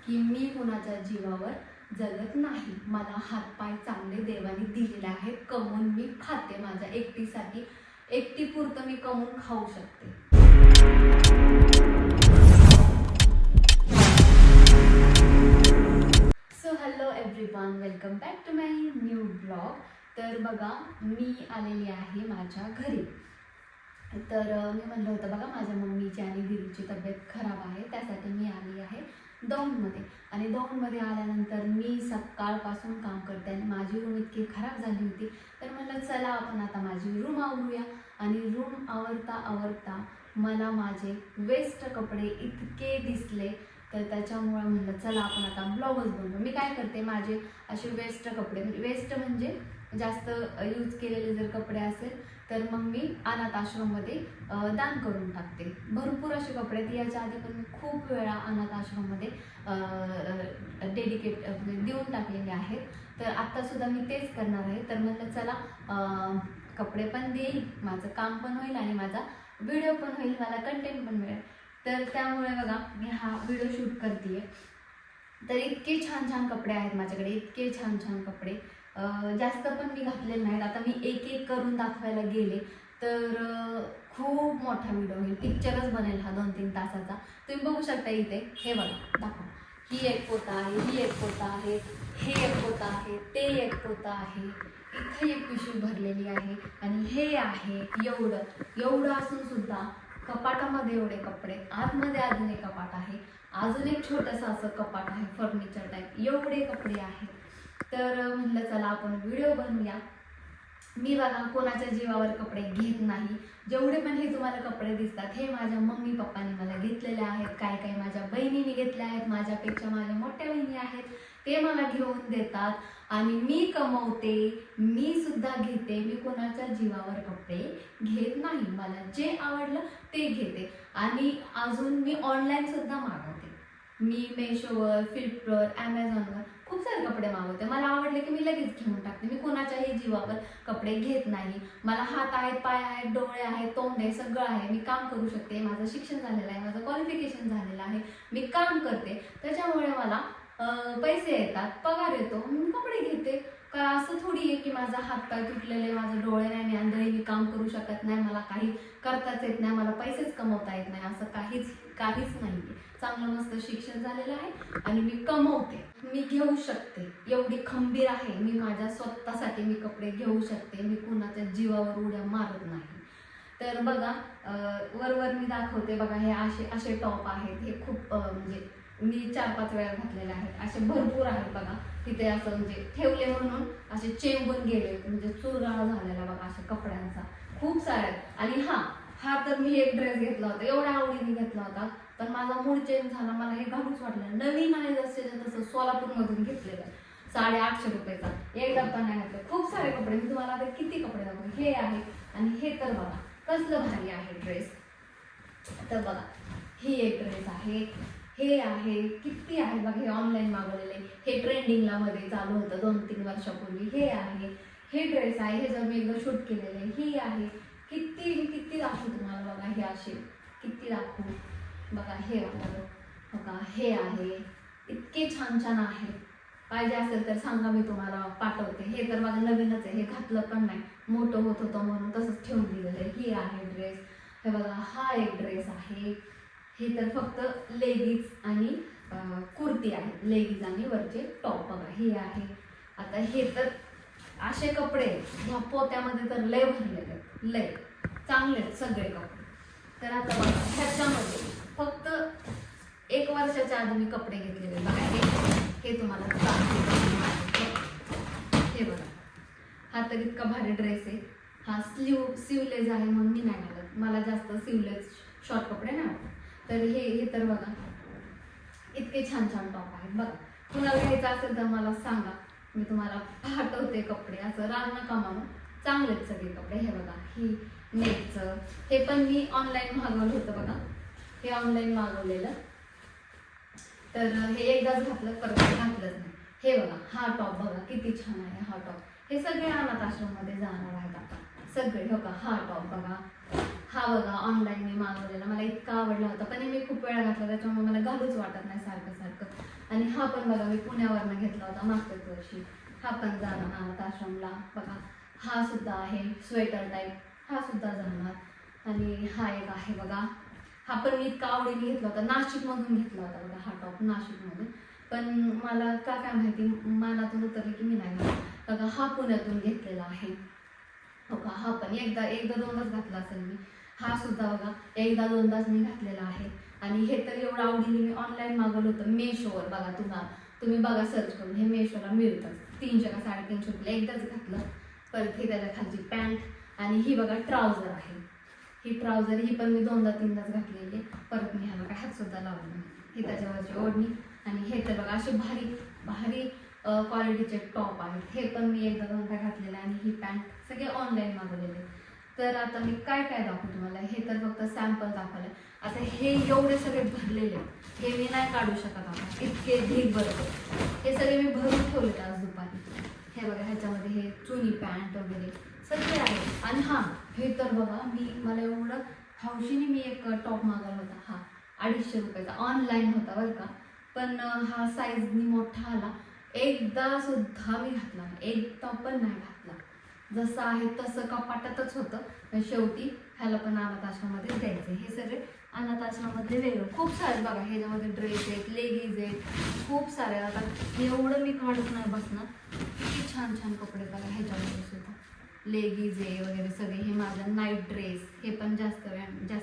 की मी कुणाच्या जीवावर जगत नाही. मला हातपाय चांगले देवाने दिलेले आहेत, कमवून मी खाते. माझ्या एकटीसाठी, एकटीपुरतं मी कमवून खाऊ शकते. So hello everyone, welcome back to my new blog. तर बघा, मी आलेली आहे माझ्या घरी. तर मी म्हणलं होतं बघा, माझ्या मम्मीची आणि दीदीची तब्येत खराब आहे, त्यासाठी मी आली आहे दौंडमध्ये. आणि दौंडमध्ये आल्यानंतर मी सकाळपासून काम करते आणि माझी रूम इतकी खराब झाली होती. तर म्हणलं चला आपण आता माझी रूम आवरूया. आणि रूम आवरता आवरता मला माझे वेस्ट कपडे इतके दिसले, तर त्याच्यामुळे म्हणलं चला आपण आता ब्लॉगच बनवू. मी काय करते, माझे असे वेस्ट कपडे, वेस्ट म्हणजे जास्त यूज केलेले जर कपडे असेल तर मग मी अनाथ आश्रममध्ये दान करून टाकते. भरपूर असे कपडे आहेत. याच्या आधी पण मी खूप वेळा अनाथ आश्रममध्ये डेडिकेट देऊन टाकलेले आहेत. तर आत्तासुद्धा मी तेच करणार आहे. तर म्हटलं चला कपडे पण देईल, माझं काम पण होईल आणि माझा व्हिडिओ पण होईल, मला कंटेंट पण मिळेल. तर त्यामुळे बघा मी हा व्हिडिओ शूट करते. तर इतके छान छान कपडे आहेत माझ्याकडे, इतके छान छान कपडे. जास्त पण मी घातलेले नाहीत. आता मी एक एक करून दाखवायला गेले तर खूप मोठा व्हिडिओ होईल, पिक्चरच बनेल हा 2-3 तासाचा. तुम्ही बघू शकता इथे, हे बघा दाखवा. ही एक पोता आहे, ही एक पोता आहे, हे एक पोता आहे, ते एक पोता आहे, इथे एक पिशवी भरलेली आहे आणि हे आहे. एवढं असून सुद्धा कपाटामध्ये एवढे कपडे, आतमध्ये अजून एक कपाट आहे, अजून एक छोटंसं असं कपाट आहे फर्निचर टाईप, एवढे कपडे आहेत. तर म्हणलं चला आपण व्हिडिओ बनवूया. मी बघा कोणाच्या जीवावर कपडे घेत नाही. जेवढे पण हे तुम्हाला कपडे दिसतात हे माझ्या मम्मी पप्पांनी मला घेतलेले आहेत. काय काय माझ्या बहिणीने घेतले आहेत, माझ्यापेक्षा माझ्या मोठ्या बहिणी आहेत, ते मला घेऊन देतात आणि मी कमवते, मी सुद्धा घेते. मी कोणाच्या जीवावर कपडे घेत नाही. मला जे आवडलं ते घेते. आणि अजून मी ऑनलाईन सुद्धा मागवते. मी मेशोवर, फ्लिपकार्टवर, ॲमेझॉनवर खूप सारे कपडे मागवते. मला आवडले की मी लगेच घेऊन टाकते. मी कोणाच्याही जीवावर कपडे घेत नाही. मला हात आहेत, पाय आहेत, डोळे आहेत, तोंड आहे, सगळं आहे. मी काम करू शकते. माझं शिक्षण झालेलं आहे, माझं क्वालिफिकेशन झालेलं आहे, मी काम करते. त्याच्यामुळे मला पैसे येतात, पगार येतो, मी कपडे घेते. का असं थोडी आहे की माझा हात पाय तुटलेले, माझं डोळे नाही, मी आंधळी, मी काम करू शकत नाही, मला काही करताच येत नाही, मला पैसेच कमवता येत नाही, असं काहीच नाही. चांगलं मस्त शिक्षण झालेलं आहे आणि मी कमवते, मी घेऊ शकते. एवढी खंबीर आहे मी. माझ्या स्वतःसाठी मी कपडे घेऊ शकते. मी कुणाच्या जीवावर उड्या मारत नाही. तर बघा वर मी दाखवते बघा, हे असे टॉप आहेत. हे खूप म्हणजे मी 4-5 वेळा घातलेले आहेत. असे भरपूर आहेत बघा. तिथे असं म्हणजे ठेवले म्हणून असे चेंबून गेले, म्हणजे चुरगाळा झालेला बघा अशा कपड्यांचा खूप सारे आहेत. आणि हा तर मी एक ड्रेस घेतला होता, एवढ्या आवडीने घेतला होता, पण माझा मूड चेंज झाला. मला हे घालूच वाटलं. नवीन आहे तसं सोलापूरमधून घेतलेलं, 850 रुपयाचा. एकदा पण नाही घातलं. खूप सारे कपडे, मी तुम्हाला आता किती कपडे दाखवते. हे आहे आणि हे तर बघा कसलं भारी आहे ड्रेस. तर बघा ही एक ड्रेस आहे, हे आहे, किती आहे बघा. हे ऑनलाईन मागवलेले, हे ट्रेंडिंगला मध्ये चालू होतं 2-3 वर्षापूर्वी. हे आहे, हे ड्रेस आहे, हे जर मी एकदा शूट केलेले. ही आहे, किती दाखवू तुम्हाला बघा. हे असे किती दाखवू बघा. हे बघा, हे आहे, इतके छान छान आहे. पाहिजे असेल तर सांगा, मी तुम्हाला पाठवते. हे तर बघा नवीनच आहे, हे घातलं पण नाही, मोठं होत होतं म्हणून तसंच ठेवून दिलेलं आहे. ही आहे ड्रेस. हे बघा हा एक ड्रेस आहे. हे तर फक्त लेगीज आणि कुर्ती आहे, लेगीज आणि वरचे टॉप बघा. हे आहे. आता हे तर असे कपडे ह्या पोत्यामध्ये तर लय भरलेले आहेत, लय चांगले आहेत सगळे कपडे. तर आता बघा ह्याच्यामध्ये फक्त 1 वर्षाच्या आधी मी कपडे घेतलेले बघा. हे तुम्हाला हे बघा. हा तर इतका भारी ड्रेस आहे. हा स्लीवलेस आहे म्हणून मी नाही घालत. मला जास्त स्लीवलेस शॉर्ट कपडे नाही आवडत. तर हे तर बघा इतके छान छान टॉप आहेत बघा. कुणाला घ्यायचं असेल तर मला सांगा, मी तुम्हाला पाठवते कपडे. असं राग नका मानू, चांगलेच सगळे कपडे. हे बघा ही नेटचं, हे पण मी ऑनलाईन मागवलं होतं बघा. हे ऑनलाईन मागवलेलं. तर हे एकदाच घातलं, परत घातलंच नाही. हे बघा हा टॉप बघा किती छान आहे. हा टॉप हे सगळे अनाथ आश्रममध्ये जाणार आहेत आता सगळे. हो का, हा टॉप बघा. हा बघा ऑनलाईन मी मागवलेला, मला इतका आवडला होता, पण मी खूप वेळा घातला, त्याच्यामुळे मला घालूच वाटत नाही सारखं. आणि हा पण बघा मी पुण्यावरनं घेतला होता मागच्याच वर्षी. हा पण जाणार अनाथ आश्रमला बघा. हा सुद्धा आहे स्वेटर टाईप, हा सुद्धा जाणार. आणि हा एक आहे बघा, हा पण मी इतका आवडीने घेतला होता, नाशिकमधून घेतला होता बघा हा टॉप, नाशिकमधून. पण मला काय माहिती मनातून उतरले की मी नाही घालत. बघा हा पुण्यातून घेतलेला आहे बघा. हा पण एकदा दोनदाच घातला असेल मी. हा सुद्धा बघा एकदा दोनदाच मी घातलेला आहे. आणि हे तर एवढं आवडीने मी ऑनलाईन मागवलं होतं मेशोवर बघा. तुम्ही बघा सर्च करून, हे मेशोला मिळतं 300 का 350 रुपये. एकदाच घातलं. परत ही त्याच्या खालची पॅन्ट आणि ही बघा ट्राउझर आहे. ही ट्राउझर ही पण मी 2दा-3दाच घातलेली. परत मी ह्याला काय हात सुद्धा लावला. ही त्याच्यावरची ओढणी. आणि हे तर बघा असे भारी भारी क्वालिटीचे टॉप आहेत. हे पण मी 1दा-2दा घातलेले. आणि ही पॅन्ट सगळे ऑनलाईन मागवलेले. तर आता मी काय दाखवू तुम्हाला, हे तर फक्त सॅम्पल दाखवलंय. आता हे एवढे सगळे भरलेले हे मी नाही काढू शकत आता, इतके ढीग भरले. हे सगळे मी भरून ठेवले आज दुपारी. हे बघा ह्याच्यामध्ये हे चुनी पॅन्ट वगैरे सगळे आहे. आणि हा हे तर बघा मला एवढं हौशीने मी एक टॉप मागवला होता. हा 250 रुपयाचा ऑनलाईन होता बरं का. पण हा साईजनी मोठा आला. एकदा सुद्धा मी घातला नाही, एकदा पण नाही घातला. जसं आहे तसं कपाटातच होतं. पण शेवटी ह्याला पण अनाथ आश्रमामध्ये द्यायचं. हे सगळे अनाथ आश्रमामध्ये वेगळं खूप सारे बघा. ह्याच्यामध्ये ड्रेस आहेत, लेगीज आहेत, खूप सारे. आता एवढं मी काढत नाही बसणार. किती छान छान कपडे बघा ह्याच्यामध्ये सुद्धा. लेगीज आहे वगैरे सगळे. हे माझा नाईट ड्रेस, हे पण जास्त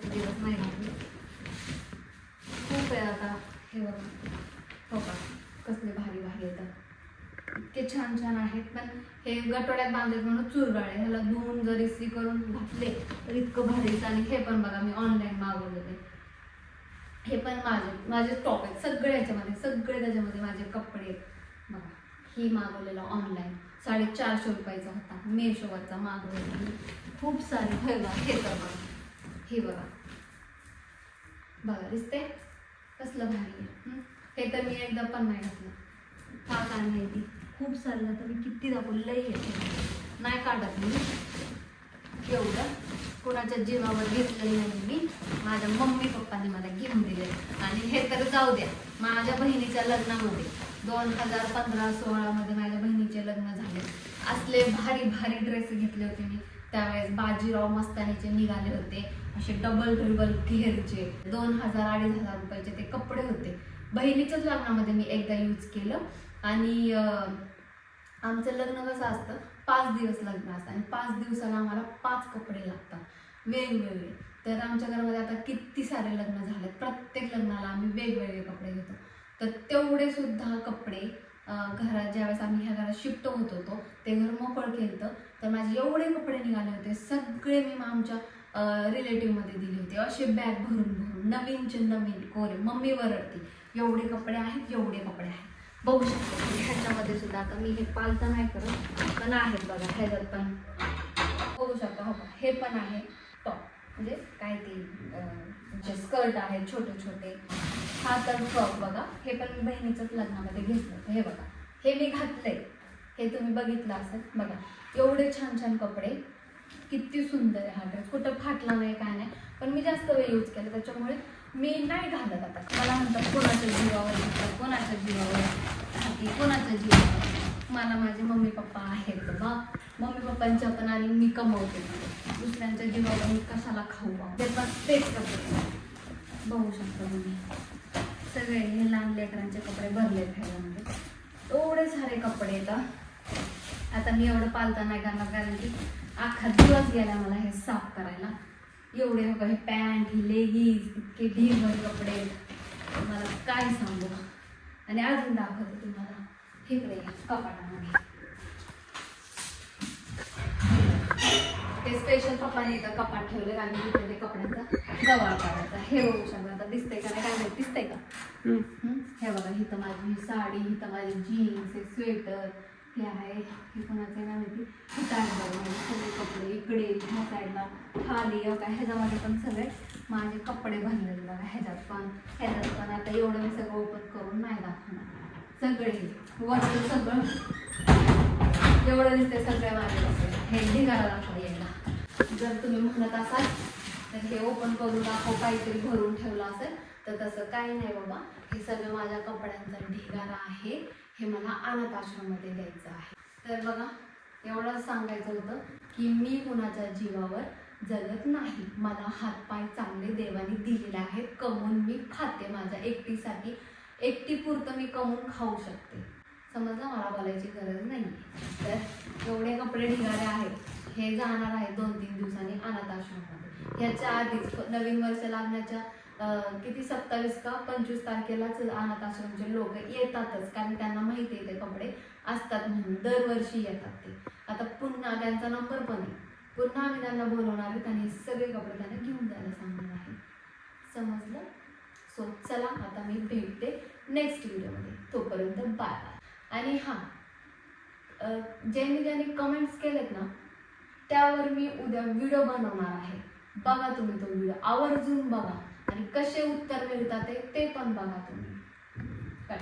दिवस नाही घातले. खूप आहे आता. हे बघा हो का कसले भारी भारी येतात, इतके छान छान आहेत. पण हे गटोड्यात बांधले म्हणून चुरगाळे. ह्याला धुवून जर इस्त्री करून घातले तर इतकं भारीच. आणि हे पण बघा मी ऑनलाईन मागवलेले. हे पण माझे टॉप आहेत सगळे ह्याच्यामध्ये, सगळे त्याच्यामध्ये माझे कपडे बघा. ही मागवलेला ऑनलाईन 450 रुपयाचा होता, मेशोवरचा मागवलेला. खूप सारे हे बघा. हे तर बघा, हे बघा दिसते कसलं भारी आहे. हे तर मी एकदा पण नाही घातलं. का काय माहिती, खूप सारे आता मी किती दाखवलं लई येते नाही काढत मी एवढं. कोणाच्या जीवावर घेतलेलं नाही मी, माझ्या मम्मी पप्पांनी मला घेऊन दिले. आणि हे तर जाऊ द्या, माझ्या बहिणीच्या लग्नामध्ये 2015-16 मध्ये माझ्या बहिणीचे लग्न झाले. असले भारी भारी ड्रेस घेतले होते मी त्यावेळेस. बाजीराव मस्तानीचे निघाले होते असे डबल ट्रिबल घेरचे. 2000-2500 रुपयाचे ते कपडे होते. बहिणीच्याच लग्नामध्ये मी एकदा यूज केलं. आणि आमचं लग्न कसं असतं 5 दिवस लग्न असतं आणि 5 दिवसाला आम्हाला 5 कपडे लागतात वेगवेगळे. तर आमच्या घरामध्ये आता किती सारे लग्न झाले, प्रत्येक लग्नाला आम्ही वेगवेगळे कपडे घेतो. तर तेवढे सुद्धा कपडे घरात ज्यावेळेस आम्ही ह्या घरात शिफ्ट होत होतो ते घर मोकळ केलं. तर माझे एवढे कपडे निघाले होते सगळे मी आमच्या रिलेटिव्हमध्ये दिले होते. असे बॅग भरून नवीनचे नवीन कोरे. मम्मी वरडती एवढे कपडे आहेत, एवढे कपडे आहेत. बघू शकतो ह्याच्यामध्ये सुद्धा. आता मी हे पालता नाही करत पण आहेत बघा. ह्याच्यात पण बघू शकता. हो हे पण आहे टॉप, म्हणजे काय ते स्कर्ट आहेत छोटे छोटे. हा तर फ्रॉक बघा. हे पण मी बहिणीच्याच लग्नामध्ये घेतलं होतं. हे बघा हे मी घातलंय, हे तुम्ही बघितलं असेल बघा. एवढे छान छान कपडे, किती सुंदर आहे हा ड्रेस. कुठं फाटला नाही काय नाही. पण मी जास्त वेळ यूज केला त्याच्यामुळे मी नाही घालत आता. मला म्हणतात कोणाच्या जीवावर घेतलं, कोणाच्या जीवावर घातली, कोणाच्या जीवावर. मला माझे मम्मी पप्पा आहेत बघा. मम्मी पप्पांच्या पण आणि मी कमवते. दुसऱ्यांच्या जीवावर मी कशाला खाऊ ते पण तेच करते. बघू शकता तुम्ही सगळे हे लहान लेकरांचे कपडे भरले ह्याच्यामध्ये. एवढे सारे कपडे येतात. आता मी एवढं पालता नाही करणार कारण की अख्खा दिवस गेला मला हे साफ करायला. एवढे हे पॅन्ट, ही लेगीज, इतके ढीगभर कपडे मला काय सांगू. आणि अजून दाखवते तुम्हाला इकडे कपाटामध्ये ते स्पेशल पप्पाने इथं कपाट ठेवले आणि तिथे ते कपड्यांचा गवाळ काढायचा. हे बघू शकता. आता दिसतंय का नाही काय माहिती, दिसतंय का. हे बघा इथं माझी ही साडी, इथं माझी जीन्स, हे स्वेटर, हे आहे हे कोणाचं आहे ना माहिती. इथं आहे बघा माझे सगळे कपडे. इकडे ह्या साईडला खाली काय ह्याच्यामध्ये पण सगळे माझे कपडे भरलेले बघा. ह्याच्यात पण आता एवढं मी सगळं ओपन करून नाही दाखवणार. सगळे वरचं सगळं एवढं दिसते सगळे माझे कपडे. हे ढिगारा दाखवा यायला. जर तुम्ही म्हणत असाल तर हे ओपन करून दाखव काहीतरी भरून ठेवलं असेल, तर तसं काही नाही बाबा. हे सगळं माझ्या कपड्यांचा ढिगारा आहे, हे मला अनाथ आश्रममध्ये द्यायचं आहे. तर बघा, एवढंच सांगायचं होतं की मी कुणाच्या जीवावर जगत नाही. मला हातपाय चांगले देवाने दिलेले आहेत, कमवून मी खाते. माझ्या एकटीसाठी, एकटीपुरतं मी कमवून खाऊ शकते. समजलं, मला बोलायची गरज नाही. तर एवढे कपडे ढिगारे आहेत, हे जाणार आहे 2-3 दिवसांनी अनाथ आश्रममध्ये. ह्याच्या आधीच नवीन वर्ष लागण्याच्या किती 27 का 25 तारखेलाच अनाथ आश्रमचे लोक येतातच, कारण त्यांना माहिती आहे ते कपडे असतात म्हणून दरवर्षी येतात ते. आता पुन्हा त्यांचा नंबर पण आहे, पुन्हा आम्ही त्यांना बोलवणार आहे आणि सगळे कपडे त्यांना घेऊन जायला सांगणार आहे. समजलं? सो चला, आता मी भेटते नेक्स्ट व्हिडिओमध्ये. तोपर्यंत बाय बाय. आणि हां, ज्यांनी कमेंट्स केलेत ना, त्यावर मी उद्या व्हिडिओ बनवणार आहे. बघा तुम्ही तो व्हिडिओ, आवर्जून बघा आणि कसे उत्तर मिळतात ते पण बघा तुम्ही. काय